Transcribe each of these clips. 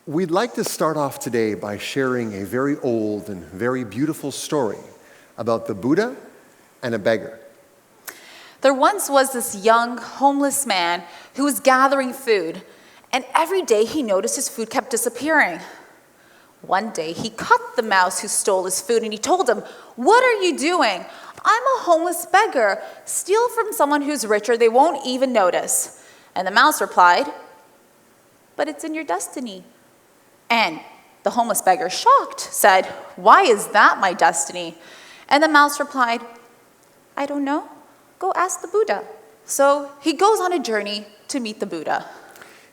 We'd like to start off today by sharing a very old and very beautiful story about the Buddha and a beggar. There once was this young, homeless man who was gathering food, and every day he noticed his food kept disappearing. One day he caught the mouse who stole his food, and he told him, "What are you doing? I'm a homeless beggar. Steal from someone who's richer, they won't even notice." And the mouse replied, "But it's in your destiny." And the homeless beggar, shocked, said, "Why is that my destiny?" And the mouse replied, "I don't know. Go ask the Buddha." So he goes on a journey to meet the Buddha.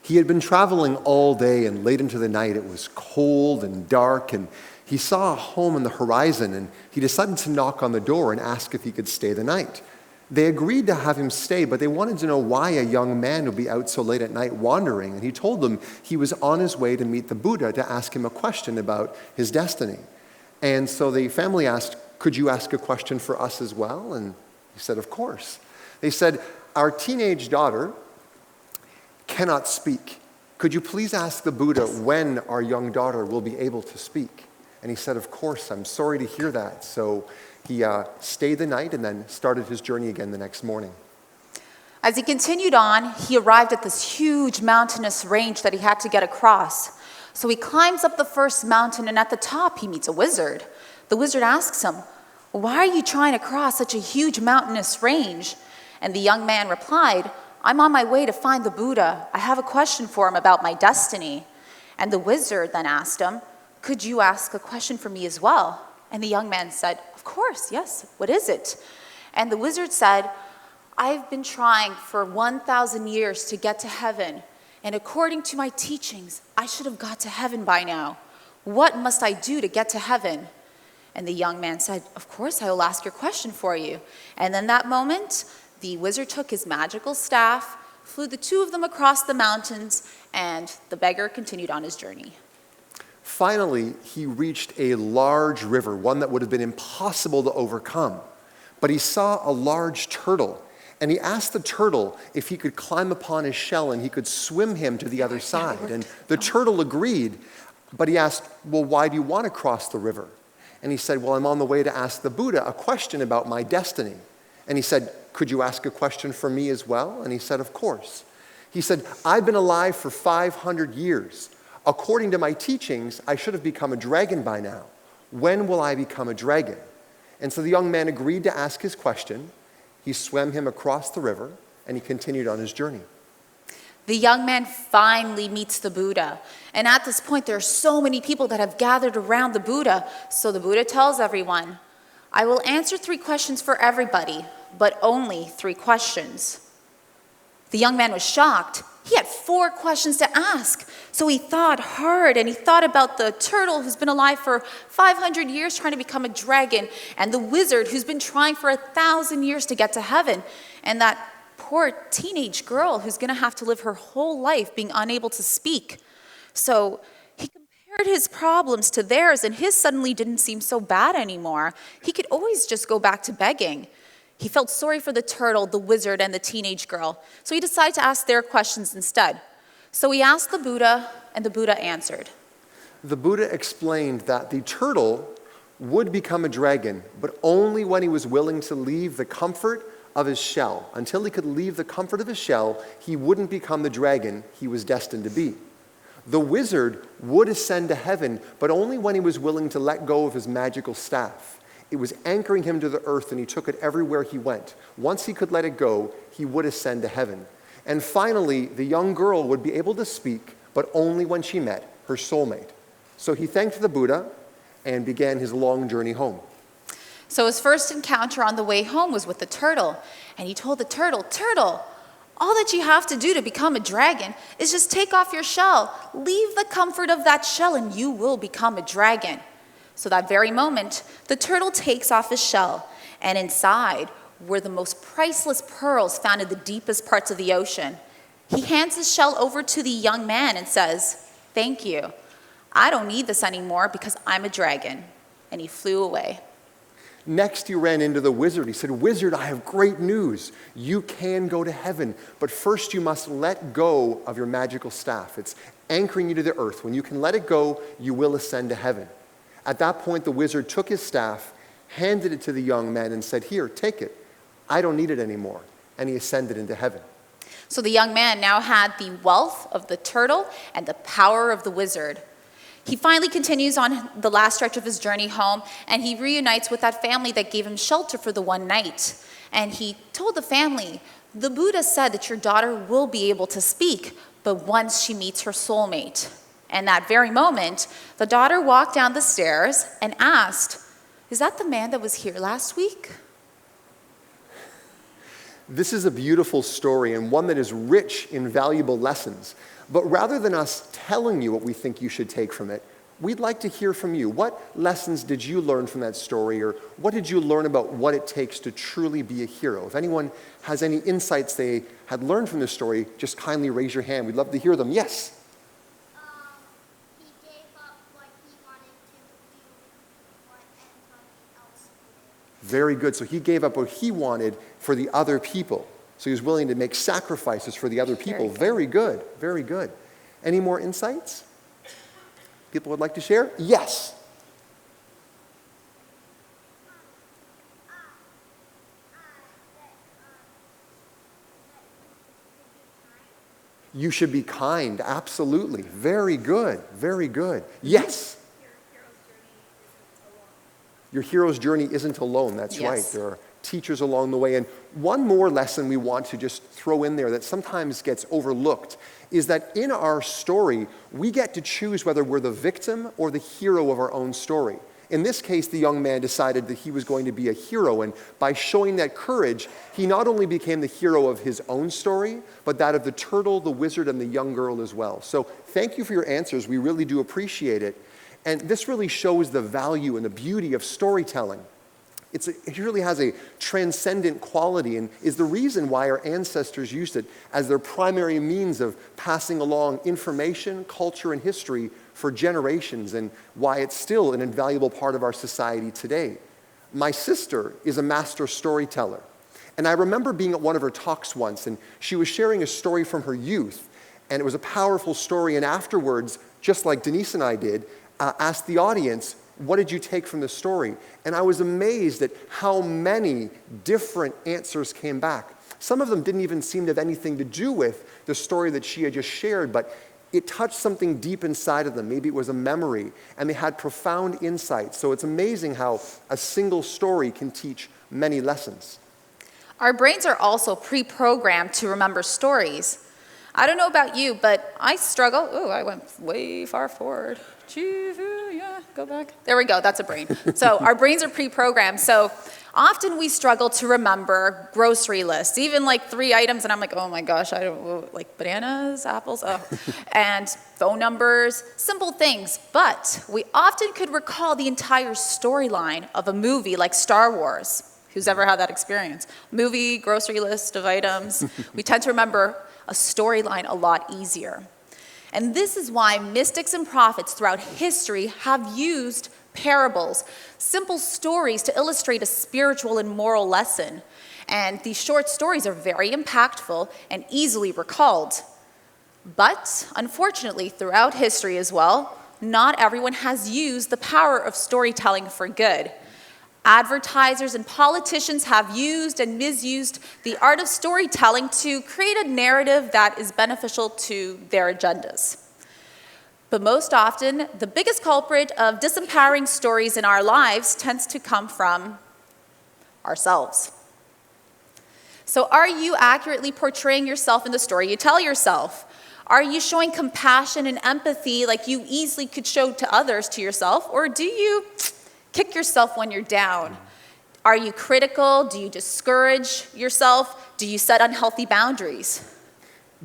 He had been traveling all day, and late into the night it was cold and dark, and he saw a home on the horizon, and he decided to knock on the door and ask if he could stay the night. They agreed to have him stay, but they wanted to know why a young man would be out so late at night wandering, and he told them he was on his way to meet the Buddha to ask him a question about his destiny. And so the family asked, "Could you ask a question for us as well?" And he said, "Of course." They said, "Our teenage daughter cannot speak. Could you please ask the Buddha when our young daughter will be able to speak?" And he said, "Of course, I'm sorry to hear that." So he stayed the night and then started his journey again the next morning. As he continued on, he arrived at this huge mountainous range that he had to get across. So he climbs up the first mountain, and at the top he meets a wizard. The wizard asks him, "Why are you trying to cross such a huge mountainous range?" And the young man replied, "I'm on my way to find the Buddha. I have a question for him about my destiny." And the wizard then asked him, "Could you ask a question for me as well?" And the young man said, "Of course, yes. What is it?" And the wizard said, "I've been trying for 1,000 years to get to heaven, and according to my teachings, I should have got to heaven by now. What must I do to get to heaven?" And the young man said, "Of course, I will ask your question for you." And in that moment, the wizard took his magical staff, flew the two of them across the mountains, and the beggar continued on his journey. Finally, he reached a large river, one that would have been impossible to overcome. But he saw a large turtle, and he asked the turtle if he could climb upon his shell and he could swim him to the other side. And the turtle agreed, but he asked, "Well, why do you want to cross the river?" And he said, "Well, I'm on the way to ask the Buddha a question about my destiny." And he said, "Could you ask a question for me as well?" And he said, "Of course." He said, "I've been alive for 500 years. According to my teachings, I should have become a dragon by now. When will I become a dragon?" And so the young man agreed to ask his question. He swam him across the river, and he continued on his journey. The young man finally meets the Buddha. And at this point, there are so many people that have gathered around the Buddha. So the Buddha tells everyone, "I will answer 3 questions for everybody, but only 3 questions." The young man was shocked. He had 4 questions to ask. So he thought hard, and he thought about the turtle who's been alive for 500 years trying to become a dragon, and the wizard who's been trying for 1,000 years to get to heaven, and that poor teenage girl who's going to have to live her whole life being unable to speak. So he compared his problems to theirs, and his suddenly didn't seem so bad anymore. He could always just go back to begging. He felt sorry for the turtle, the wizard, and the teenage girl. So he decided to ask their questions instead. So he asked the Buddha, and the Buddha answered. The Buddha explained that the turtle would become a dragon, but only when he was willing to leave the comfort of his shell. Until he could leave the comfort of his shell, he wouldn't become the dragon he was destined to be. The wizard would ascend to heaven, but only when he was willing to let go of his magical staff. It was anchoring him to the earth, and he took it everywhere he went. Once he could let it go, he would ascend to heaven. And finally, the young girl would be able to speak, but only when she met her soulmate. So he thanked the Buddha and began his long journey home. So his first encounter on the way home was with the turtle. And he told the turtle, "Turtle, all that you have to do to become a dragon is just take off your shell. Leave the comfort of that shell, and you will become a dragon." So that very moment, the turtle takes off his shell, and inside were the most priceless pearls found in the deepest parts of the ocean. He hands his shell over to the young man and says, "Thank you. I don't need this anymore because I'm a dragon." And he flew away. Next, he ran into the wizard. He said, "Wizard, I have great news. You can go to heaven, but first you must let go of your magical staff. It's anchoring you to the earth. When you can let it go, you will ascend to heaven." At that point, the wizard took his staff, handed it to the young man, and said, "Here, take it. I don't need it anymore." And he ascended into heaven. So the young man now had the wealth of the turtle and the power of the wizard. He finally continues on the last stretch of his journey home, and he reunites with that family that gave him shelter for the one night. And he told the family, "The Buddha said that your daughter will be able to speak, but once she meets her soulmate." And that very moment, the daughter walked down the stairs and asked, "Is that the man that was here last week?" This is a beautiful story and one that is rich in valuable lessons. But rather than us telling you what we think you should take from it, we'd like to hear from you. What lessons did you learn from that story, or what did you learn about what it takes to truly be a hero? If anyone has any insights they had learned from this story, just kindly raise your hand. We'd love to hear them. Yes? He gave up what he wanted to do, what everybody else wanted. Very good. So he gave up what he wanted for the other people. So he was willing to make sacrifices for the other people. Very good. Very good. Any more insights people would like to share? Yes. You should be kind. Absolutely. Very good. Very good. Yes. Your hero's journey isn't alone. That's right. Yes. There are teachers along the way. And one more lesson we want to just throw in there that sometimes gets overlooked is that in our story, we get to choose whether we're the victim or the hero of our own story. In this case, the young man decided that he was going to be a hero, and by showing that courage, he not only became the hero of his own story, but that of the turtle, the wizard, and the young girl as well. So thank you for your answers. We really do appreciate it. And this really shows the value and the beauty of storytelling. It really has a transcendent quality and is the reason why our ancestors used it as their primary means of passing along information, culture, and history for generations, and why it's still an invaluable part of our society today. My sister is a master storyteller, and I remember being at one of her talks once, and she was sharing a story from her youth, and it was a powerful story, and afterwards, just like Denise and I did, asked the audience, "What did you take from the story?" And I was amazed at how many different answers came back. Some of them didn't even seem to have anything to do with the story that she had just shared, but it touched something deep inside of them. Maybe it was a memory, and they had profound insights. So it's amazing how a single story can teach many lessons. Our brains are also pre-programmed to remember stories. I don't know about you, but I struggle. Oh, I went way far forward. Yeah, go back. There we go, that's a brain. So our brains are pre-programmed. So often we struggle to remember grocery lists, even like 3 items, and I'm like, oh my gosh, I don't, like bananas, apples, and phone numbers, simple things. But we often could recall the entire storyline of a movie like Star Wars. Who's ever had that experience? Movie, grocery list of items. We tend to remember a storyline a lot easier. And this is why mystics and prophets throughout history have used parables, simple stories to illustrate a spiritual and moral lesson. And these short stories are very impactful and easily recalled. But unfortunately, throughout history as well, not everyone has used the power of storytelling for good. Advertisers and politicians have used and misused the art of storytelling to create a narrative that is beneficial to their agendas. But most often, the biggest culprit of disempowering stories in our lives tends to come from ourselves. So are you accurately portraying yourself in the story you tell yourself? Are you showing compassion and empathy like you easily could show to others to yourself? Or do you kick yourself when you're down? Are you critical? Do you discourage yourself? Do you set unhealthy boundaries?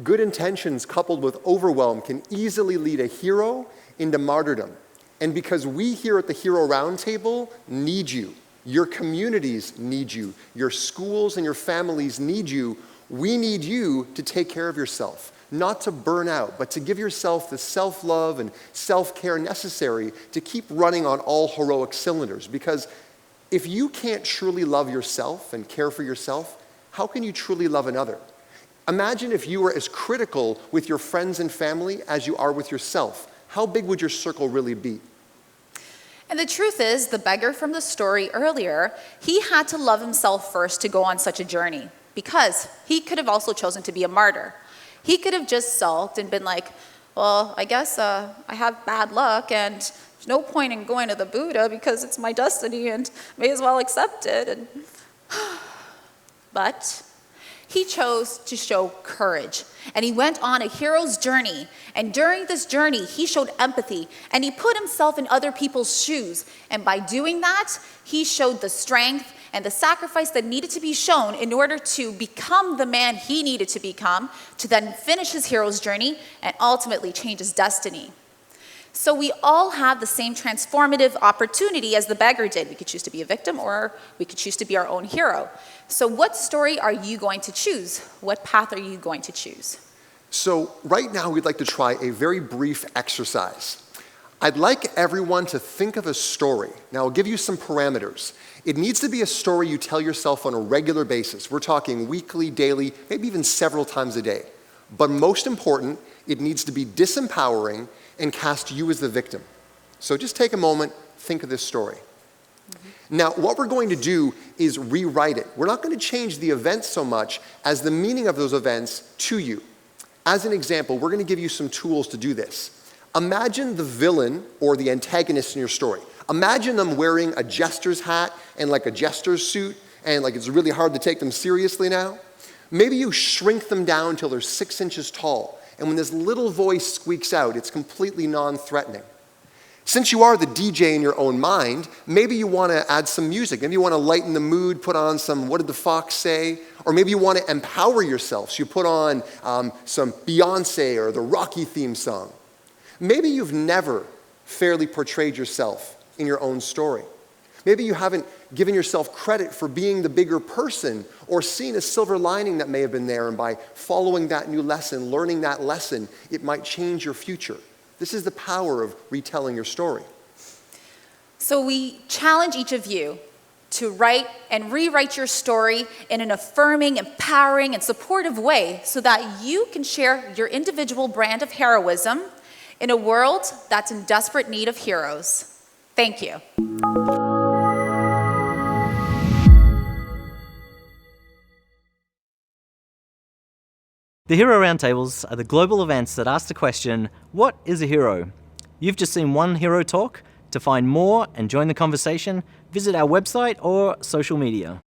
Good intentions coupled with overwhelm can easily lead a hero into martyrdom. And because we here at the Hero Roundtable need you, your communities need you, your schools and your families need you, we need you to take care of yourself. Not to burn out, but to give yourself the self-love and self-care necessary to keep running on all heroic cylinders. Because If you can't truly love yourself and care for yourself, how can you truly love another? Imagine if you were as critical with your friends and family as you are with yourself. How big would your circle really be? And the truth is, the beggar from the story earlier, he had to love himself first to go on such a journey, because he could have also chosen to be a martyr. He could have just sulked and been like, well, I guess I have bad luck and there's no point in going to the Buddha because it's my destiny and may as well accept it. But he chose to show courage, and he went on a hero's journey. And during this journey, he showed empathy, and he put himself in other people's shoes. And by doing that, he showed the strength and the sacrifice that needed to be shown in order to become the man he needed to become, to then finish his hero's journey and ultimately change his destiny. So we all have the same transformative opportunity as the beggar did. We could choose to be a victim, or we could choose to be our own hero. So what story are you going to choose? What path are you going to choose? So right now we'd like to try a very brief exercise. I'd like everyone to think of a story. Now I'll give you some parameters. It needs to be a story you tell yourself on a regular basis. We're talking weekly, daily, maybe even several times a day. But most important, it needs to be disempowering and cast you as the victim. So just take a moment, think of this story. Now, what we're going to do is rewrite it. We're not going to change the events so much as the meaning of those events to you. As an example, we're going to give you some tools to do this. Imagine the villain or the antagonist in your story. Imagine them wearing a jester's hat and like a jester's suit, and like it's really hard to take them seriously now. Maybe you shrink them down till they're 6 inches tall, and when this little voice squeaks out, it's completely non-threatening. Since you are the DJ in your own mind, maybe you want to add some music. Maybe you want to lighten the mood, put on some What Did the Fox Say? Or maybe you want to empower yourself, so you put on some Beyonce or the Rocky theme song. Maybe you've never fairly portrayed yourself in your own story. Maybe you haven't given yourself credit for being the bigger person or seen a silver lining that may have been there, and by following that new lesson, learning that lesson, it might change your future. This is the power of retelling your story. So we challenge each of you to write and rewrite your story in an affirming, empowering, and supportive way so that you can share your individual brand of heroism in a world that's in desperate need of heroes. Thank you. The Hero Roundtables are the global events that ask the question, what is a hero? You've just seen one hero talk. To find more and join the conversation, visit our website or social media.